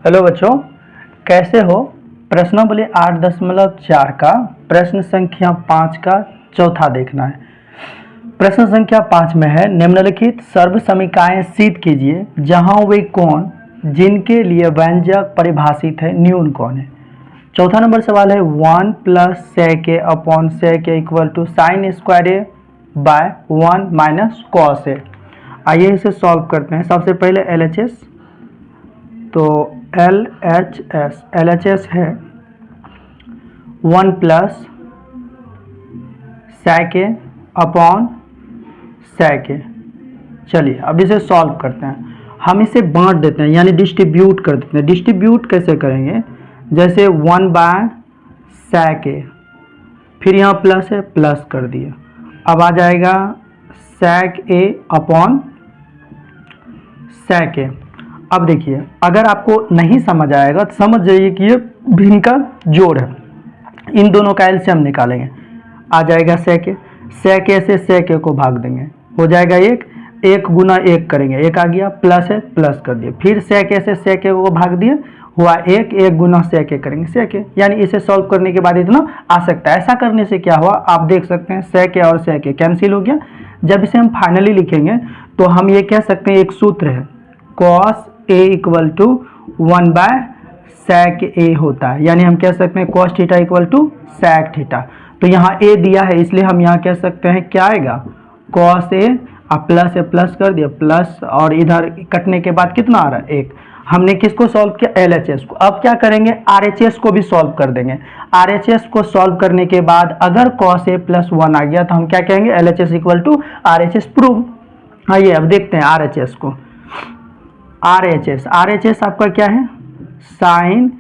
Hello बच्चों, कैसे हो। प्रश्नावली 8.4 का प्रश्न संख्या 5 का चौथा देखना है। प्रश्न संख्या 5 में है, निम्नलिखित सर्व समीकरण सिद्ध कीजिए जहां वे कोण जिनके लिए व्यंजक परिभाषित है न्यून कौन है। चौथा नंबर सवाल है 1 plus sec a upon sec a equal to sine square A by 1 minus cos A. आइए इसे सॉल्व करते हैं। सबसे पहले LHS, तो LHS है 1 plus sec a upon sec a। चलिए अब इसे सॉल्व करते हैं। हम इसे बांट देते हैं यानी डिस्ट्रीब्यूट कर देते हैं। डिस्ट्रीब्यूट कैसे करेंगे, जैसे 1 बाय sec a, फिर यहाँ प्लस है, प्लस कर दिया। अब आ जाएगा sec a upon sec a। अब देखिए, अगर आपको नहीं समझ आएगा तो समझ जाइए कि ये भिन्न का जोड़ है। इन दोनों का एलसीएम निकालेंगे, आ जाएगा sec a। sec a से sec a को भाग देंगे, हो जाएगा 1 गुना 1 करेंगे, 1 आ गया, प्लस है, प्लस कर दिया। फिर sec a से sec a को भाग दिए, हुआ 1 गुना sec a करेंगे sec a। यानी इसे सॉल्व करने के बाद इतना आ सकता है। ऐसा करने से क्या हुआ, आप देख सकते हैं sec a और sec a कैंसिल हो गया। जब इसे हम फाइनली लिखेंगे तो हम ये कह सकते हैं, एक सूत्र है cos a equal to 1 by sec a होता है। यानी हम कह सकते हैं cos theta equal to sec theta. तो यहाँ a दिया है, इसलिए हम यहाँ कह सकते हैं क्या आएगा, cos a, अब प्लस है, प्लस कर दिया, प्लस और इधर कटने के बाद कितना आ रहा है 1। हमने किसको सॉल्व किया, LHS को। अब क्या करेंगे, RHS को भी सॉल्व कर देंगे। RHS को सॉल्व करने के बाद अगर cos a प्लस 1 आ गया तो हम क्या कहेंगे, LHS equal to RHS prove. आइए अब देखते हैं RHS को। RHS आपका क्या है, साइन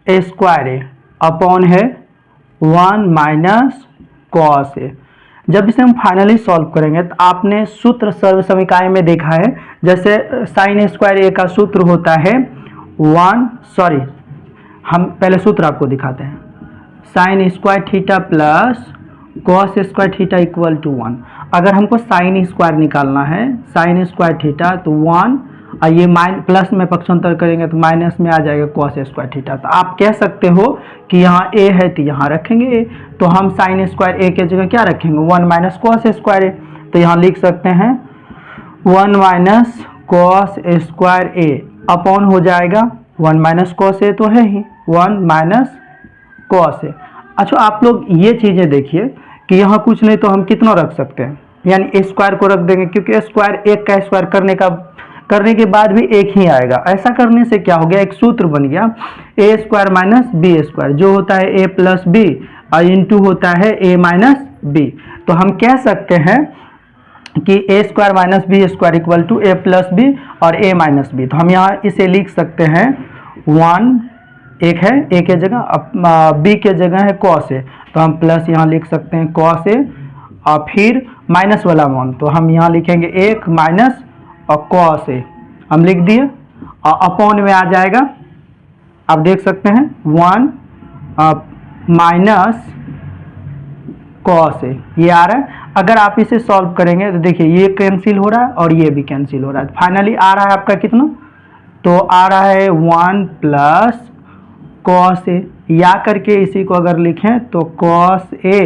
स्क्वायर ए अपॉन है 1 माइनस कॉस ए। जब इसे हम फाइनली सॉल्व करेंगे तो आपने सूत्र सर्व समीकरण में देखा है, जैसे साइन स्क्वायर ए का सूत्र होता है हम पहले सूत्र आपको दिखाते हैं, sine square theta plus cos square theta equal to 1। अगर हमको साइन स्क्वायर निकालना है, साइन स्क्वायर थीटा, तो 1 और ये प्लस में पक्षांतर करेंगे तो माइनस में आ जाएगा cos स्क्वायर थीटा। तो आप कह सकते हो कि यहाँ a है तो यहाँ रखेंगे a, तो हम साइन स्क्वायर a के जगह क्या रखेंगे, 1 माइनस कॉस स्क्वायर a। तो यहाँ लिख सकते हैं 1 minus cos square a upon हो जाएगा 1 माइनस कॉस a, तो है ही 1 माइनस कॉस a। अच्छा, आप लोग ये चीज़ें देखिए कि यहाँ कुछ नहीं तो हम कितना रख सकते हैं, यानी स्क्वायर को रख देंगे, क्योंकि स्क्वायर 1 का स्क्वायर करने के बाद भी 1 ही आएगा। ऐसा करने से क्या हो गया, एक सूत्र बन गया a square minus B square, जो होता है a प्लस बी और इंटू होता है a माइनस बी। तो हम कह सकते हैं कि a square minus B square equal to a plus B और a माइनस बी। तो हम यहाँ इसे लिख सकते हैं 1 है a के जगह, b के जगह है cos a, तो हम प्लस यहाँ लिख सकते हैं cos a और फिर माइनस वाला मान, तो हम यहाँ लिखेंगे 1 माइनस और cos a हम लिख दिए और अपॉन में आ जाएगा। आप देख सकते हैं 1 माइनस cos a ये आ रहा है। अगर आप इसे सॉल्व करेंगे तो देखिए ये कैंसिल हो रहा है और ये भी कैंसिल हो रहा है। फाइनली आ रहा है आपका कितना, तो आ रहा है 1 प्लस cos a, या करके इसी को अगर लिखें तो cos a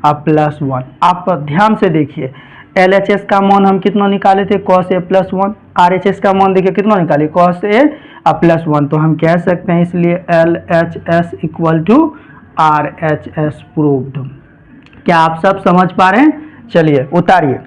और प्लस 1। आप ध्यान से देखिए, LHS का मान हम कितना निकाले थे, cos a प्लस 1। RHS का मान देखिए कितना निकाले, cos a और प्लस 1। तो हम कह सकते हैं इसलिए LHS equal to RHS proved. क्या आप सब समझ पा रहे हैं, चलिए उतारिए।